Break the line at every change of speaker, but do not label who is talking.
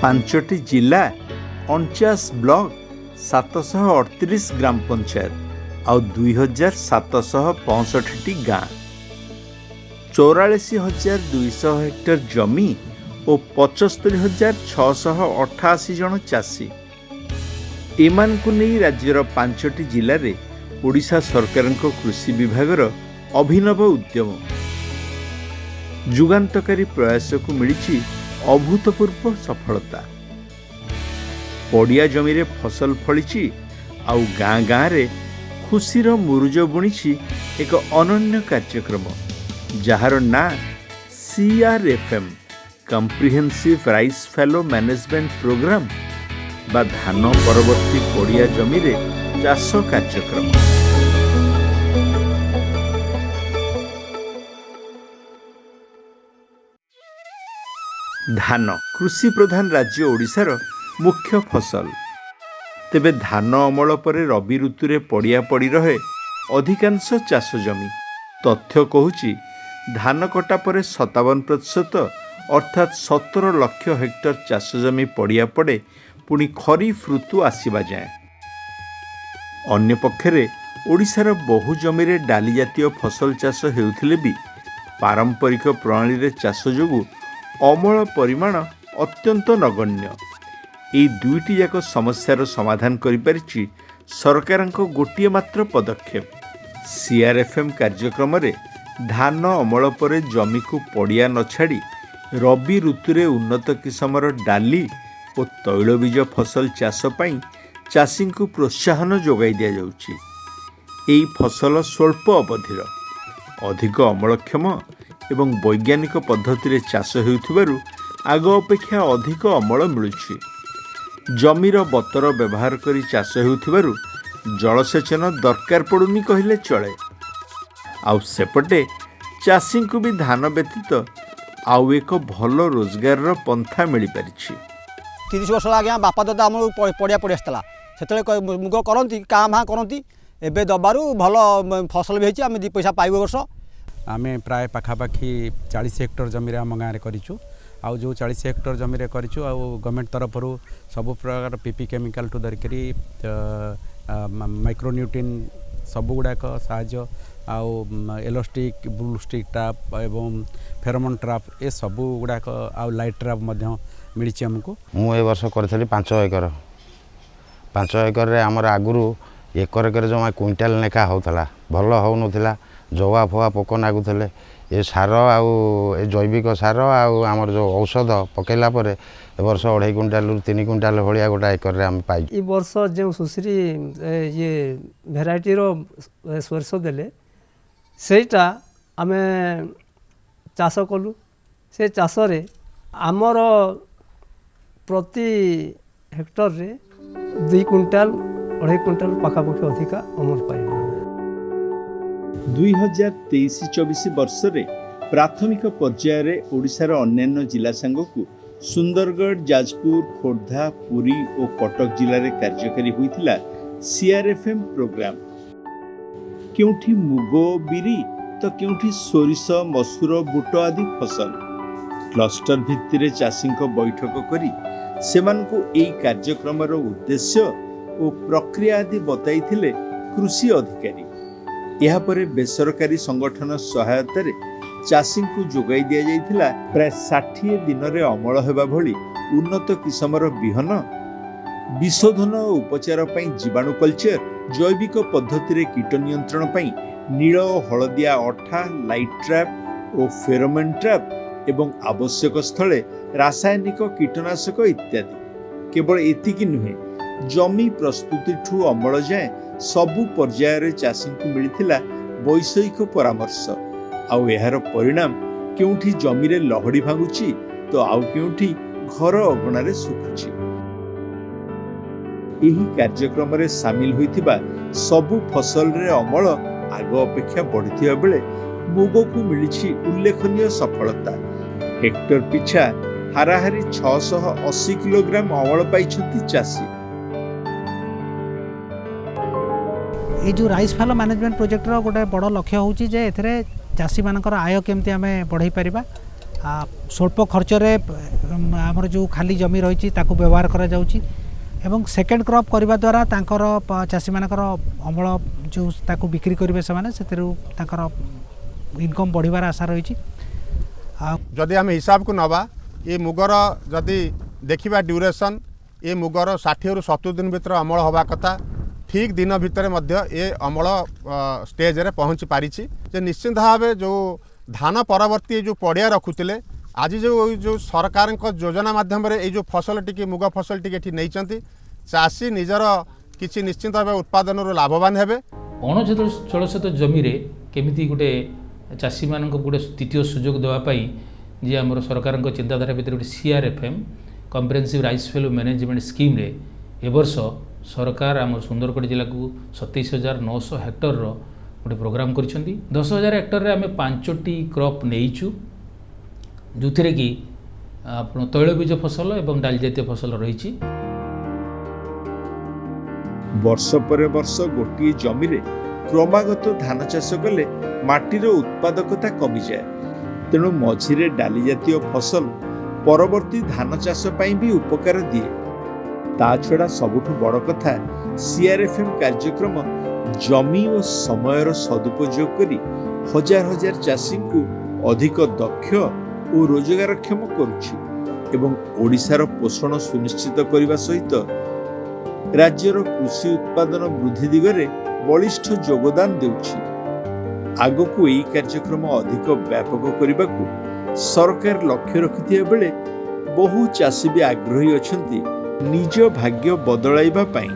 ପାଞ୍ଚଟି ଜିଲ୍ଲା 49 ବ୍ଲକ 738 ଗ୍ରାମ ପଞ୍ଚାୟତ ଆଉ 2765ଟି ଗାଁ 44,200 ହେକ୍ଟର ଜମି ଓ 75,688 ଜଣ ଚାଷୀ। ଏମାନଙ୍କୁ ନେଇ ରାଜ୍ୟର 5ଟି ଜିଲ୍ଲାରେ ଓଡ଼ିଶା ସରକାରଙ୍କ କୃଷି ବିଭାଗର ଅଭିନବ ଉଦ୍ୟମ ଯୁଗାନ୍ତକାରୀ ପ୍ରୟାସକୁ ମିଳିଛି ଅଭୂତପୂର୍ବ ସଫଳତା। ପଡ଼ିଆ ଜମିରେ ଫସଲ ଫଳିଛି ଆଉ ଗାଁ ଗାଁରେ ଖୁସିର ମୁରୁଜ ବୁଣିଛି ଏକ ଅନନ୍ୟ କାର୍ଯ୍ୟକ୍ରମ ଯାହାର ନାଁ CRFM comprehensive rice fallow management programme ବା ଧାନ ପରବର୍ତ୍ତୀ ପଡ଼ିଆ ଜମିରେ ଚାଷ କାର୍ଯ୍ୟକ୍ରମ। ଧାନ କୃଷି ପ୍ରଧାନ ରାଜ୍ୟ ଓଡ଼ିଶାର ମୁଖ୍ୟ ଫସଲ। ତେବେ ଧାନ ଅମଳ ପରେ ରବି ଋତୁରେ ପଡ଼ିଆ ପଡ଼ି ରହେ ଅଧିକାଂଶ ଚାଷ ଜମି। ତଥ୍ୟ କହୁଛି ଧାନ କଟା ପରେ 57% ଅର୍ଥାତ୍ 17 ଲକ୍ଷ ହେକ୍ଟର ଚାଷ ଜମି ପଡ଼ିଆ ପଡ଼େ ପୁଣି ଖରିଫ ଋତୁ ଆସିବା ଯାଏଁ। ଅନ୍ୟପକ୍ଷରେ ଓଡ଼ିଶାର ବହୁ ଜମିରେ ଡାଲି ଜାତୀୟ ଫସଲ ଚାଷ ହେଉଥିଲେ ବି ପାରମ୍ପରିକ ପ୍ରଣାଳୀରେ ଚାଷ ଯୋଗୁଁ ଅମଳ ପରିମାଣ ଅତ୍ୟନ୍ତ ନଗଣ୍ୟ। ଏହି ଦୁଇଟି ଯାକ ସମସ୍ୟାର ସମାଧାନ କରିପାରିଛି ସରକାରଙ୍କ ଗୋଟିଏ ମାତ୍ର ପଦକ୍ଷେପ। CRFM କାର୍ଯ୍ୟକ୍ରମରେ ଧାନ ଅମଳ ପରେ ଜମିକୁ ପଡ଼ିଆ ନ ଛାଡ଼ି ରବି ଋତୁରେ ଉନ୍ନତ କିସମର ଡାଲି ଓ ତୈଳବୀଜ ଫସଲ ଚାଷ ପାଇଁ ଚାଷୀଙ୍କୁ ପ୍ରୋତ୍ସାହନ ଯୋଗାଇ ଦିଆଯାଉଛି। ଏହି ଫସଲ ସ୍ୱଳ୍ପ ଅବଧିର ଅଧିକ ଅମଳକ୍ଷମ ଏବଂ ବୈଜ୍ଞାନିକ ପଦ୍ଧତିରେ ଚାଷ ହେଉଥିବାରୁ ଆଗ ଅପେକ୍ଷା ଅଧିକ ଅମଳ ମିଳୁଛି। ଜମିର ବତର ବ୍ୟବହାର କରି ଚାଷ ହେଉଥିବାରୁ ଜଳସେଚନ ଦରକାର ପଡ଼ୁନି କହିଲେ ଚଳେ। ଆଉ ସେପଟେ ଚାଷୀଙ୍କୁ ବି ଧାନ ବ୍ୟତୀତ ଆଉ ଏକ ଭଲ ରୋଜଗାରର ପନ୍ଥା ମିଳିପାରିଛି।
30 ବର୍ଷ ଆଜ୍ଞା ବାପା ଦାଦା ଆମର ପଡ଼ିଆ ପଡ଼ି ଆସିଥିଲା, ସେତେବେଳେ ମୁଗ କରନ୍ତି କାଁ ଭାଁ କରନ୍ତି, ଏବେ ଦବାରୁ ଭଲ ଫସଲ ବି ହେଇଛି, ଆମେ 2 ପଇସା ପାଇବୁ ବର୍ଷ।
ଆମେ ପ୍ରାୟ ପାଖାପାଖି 40 ହେକ୍ଟର ଜମିରେ ଆମ ଗାଁରେ କରିଛୁ। ଆଉ ଯେଉଁ 40 ହେକ୍ଟର ଜମିରେ କରିଛୁ ଆଉ ଗଭର୍ଣ୍ଣମେଣ୍ଟ ତରଫରୁ ସବୁ ପ୍ରକାର PP କେମିକାଲଠୁ ଧରିକରି ମାଇକ୍ରୋନ୍ୟୁଟ୍ରିନ୍ ସବୁଗୁଡ଼ାକ ସାହାଯ୍ୟ ଆଉ ଏଲୋଷ୍ଟିକ୍ ବ୍ଲୁ ଷ୍ଟିକ୍ ଟ୍ରାପ୍ ଏବଂ ଫେରୋମନ୍ ଟ୍ରାପ୍ ଏ ସବୁଗୁଡ଼ାକ ଆଉ ଲାଇଟ୍ ଟ୍ରାପ୍ ମଧ୍ୟ ମିଳିଛି ଆମକୁ।
ମୁଁ ଏ ବର୍ଷ କରିଥିଲି 5 ଏକର। 5 ଏକରରେ ଆମର ଆଗରୁ ଏକରକରେ ଜମା କୁଇଣ୍ଟାଲ ଲେଖା ହେଉଥିଲା, ଭଲ ହେଉନଥିଲା, ଜବା ଫବା ପୋକ ନାଗୁଥିଲେ। ଏ ସାର ଆଉ ଏ ଜୈବିକ ସାର ଆଉ ଆମର ଯେଉଁ ଔଷଧ ପକାଇଲା ପରେ ଏ ବର୍ଷ 2.5 କୁଇଣ୍ଟାଲରୁ 3 କୁଇଣ୍ଟାଲ ଭଳିଆ ଗୋଟା ଏକରରେ ଆମେ ପାଇଛୁ।
ଏ ବର୍ଷ ଯେଉଁ ସୁଶ୍ରୀ ଇଏ ଭେରାଇଟିର ସୋରିଷ ଦେଲେ ସେଇଟା ଆମେ ଚାଷ କଲୁ। ସେ ଚାଷରେ ଆମର ପ୍ରତି ହେକ୍ଟରରେ 2 କୁଇଣ୍ଟାଲ 2.5 କୁଇଣ୍ଟାଲ ପାଖାପାଖି ଅଧିକା ଅମଳ ପାଇଲୁ।
2023-24 ବର୍ଷରେ ପ୍ରାଥମିକ ପର୍ଯ୍ୟାୟରେ ଓଡ଼ିଶାର ଅନ୍ୟାନ୍ୟ ଜିଲ୍ଲା ସାଙ୍ଗକୁ ସୁନ୍ଦରଗଡ଼, ଯାଜପୁର, ଖୋର୍ଦ୍ଧା, ପୁରୀ ଓ କଟକ ଜିଲ୍ଲାରେ କାର୍ଯ୍ୟକାରୀ ହୋଇଥିଲା CRFM ପ୍ରୋଗ୍ରାମ। କେଉଁଠି ମୁଗ, ବିରି ତ କେଉଁଠି ସୋରିଷ, ମସୁର, ବୁଟ ଆଦି ଫସଲ। କ୍ଲଷ୍ଟର ଭିତ୍ତିରେ ଚାଷୀଙ୍କ ବୈଠକ କରି ସେମାନଙ୍କୁ ଏହି କାର୍ଯ୍ୟକ୍ରମର ଉଦ୍ଦେଶ୍ୟ ଓ ପ୍ରକ୍ରିୟା ଆଦି ବତାଇଥିଲେ କୃଷି ଅଧିକାରୀ। ଏହାପରେ ବେସରକାରୀ ସଂଗଠନ ସହାୟତାରେ ଚାଷୀଙ୍କୁ ଯୋଗାଇ ଦିଆଯାଇଥିଲା ପ୍ରାୟ 60 ଦିନରେ ଅମଳ ହେବା ଭଳି ଉନ୍ନତ କିସମର ବିହନ, ବିଶୋଧନ ଓ ଉପଚାର ପାଇଁ ଜୀବାଣୁ କଲଚର, ଜୈବିକ ପଦ୍ଧତିରେ କୀଟ ନିୟନ୍ତ୍ରଣ ପାଇଁ ନୀଳ ଓ ହଳଦିଆ ଅଠା, ଲାଇଟ୍ ଟ୍ରାପ୍ ଓ ଫେରୋମନ୍ ଟ୍ରାପ୍ ଏବଂ ଆବଶ୍ୟକ ସ୍ଥଳେ ରାସାୟନିକ କୀଟନାଶକ ଇତ୍ୟାଦି। କେବଳ ଏତିକି ନୁହେଁ, जमी प्रस्तुतिठू अमल जाए सबु पर्यायर चाषी को मिलता वैषयिक परामर्श आउ यार परिणाम केउठी जमी रे लहड़ी भांगुची तो आउ केउठी घर अगणारे सुखुची। एही कार्यक्रम रे शामिल होइथिबा सबु फसल रे अमल आग अपेक्षा बढ़िथिबा बेले मुग को मिलिछि उल्लेखनीय सफलता। हेक्टर पिछा हाराहारी 680 किलोग्राम अमल पाइछंती चाषी।
ये जो राइस फल मैनेजमेंट प्रोजेक्ट रो गोटे बड़ लक्ष्य होउची जे एथरे चाषी मानकर आय केमती आमे बढ़ाई परिबा। स्वल्प खर्च रे हमर जो खाली जमी रही ताकू व्यवहार करा जाउची एवं सेकेंड क्रॉप करबा द्वारा तांकर चाषी मानकर अमल जो ताकू बिक्री करिवे समान सेतेरु तांकर इनकम बढ़िबार आशा रही।
जदि आम हिसाब को नवा ये मुगर जदि देखा ड्यूरेशन ये मुगर 60 रु 70 दिन भीतर अमल हवा कथा ठीक दिन भितर मध्य ये अमल स्टेज रे पहुँची पारी जे निश्चित भाव जो धान परवर्ती जो पड़िया रखुले आज जो सरकार योजना माध्यम ये जो फसल टी मुग फसल टी नहीं चाषी निजर किसी निश्चित भाव उत्पादन लाभवान हेबे।
अणजलसेचित जमी रे केमिति गोटे चाषी मान गोटे तृतीय सुजोग देवाई जी आम सरकार चिंताधारा भितर गोटे CRFM comprehensive rice फैल्यू management scheme रे ए वर्ष सरकार आम सुंदरगढ़ जिला को 27,900 हेक्टर गोटे प्रोग्राम करिसेंती। 10,000 हेक्टर रे आमे 5टी क्रॉप नेइछु जो थे कि तैलबीज फसल एवं डाल जातीय फसल रही।
वर्ष पर वर्ष गोटे जमी रे क्रमागत धान चाष कले माटीर उत्पादकता कमी जाए, तेणु मझिरे डाली जातीय फसल परवर्ती धान चाष पई भी उपकार दिए। ता छड़ा सबुठु बड़ कथा CRFM कार्यक्रम जमी और समयर सदुपयोग करी हजार हजार चाषी को अधिक दक्ष और रोजगारक्षम करुछि एवं ओडिशार पोषण सुनिश्चित करने सहित राज्यर कृषि उत्पादन वृद्धि दिगरे बलिष्ठ योगदान देउछि। आगको यही कार्यक्रम अधिक व्यापक करने को सरकार लक्ष्य रखिथिबा बेले बहु चाषी भी आग्रही अछंती निज भाग्य बदलाइबा पई।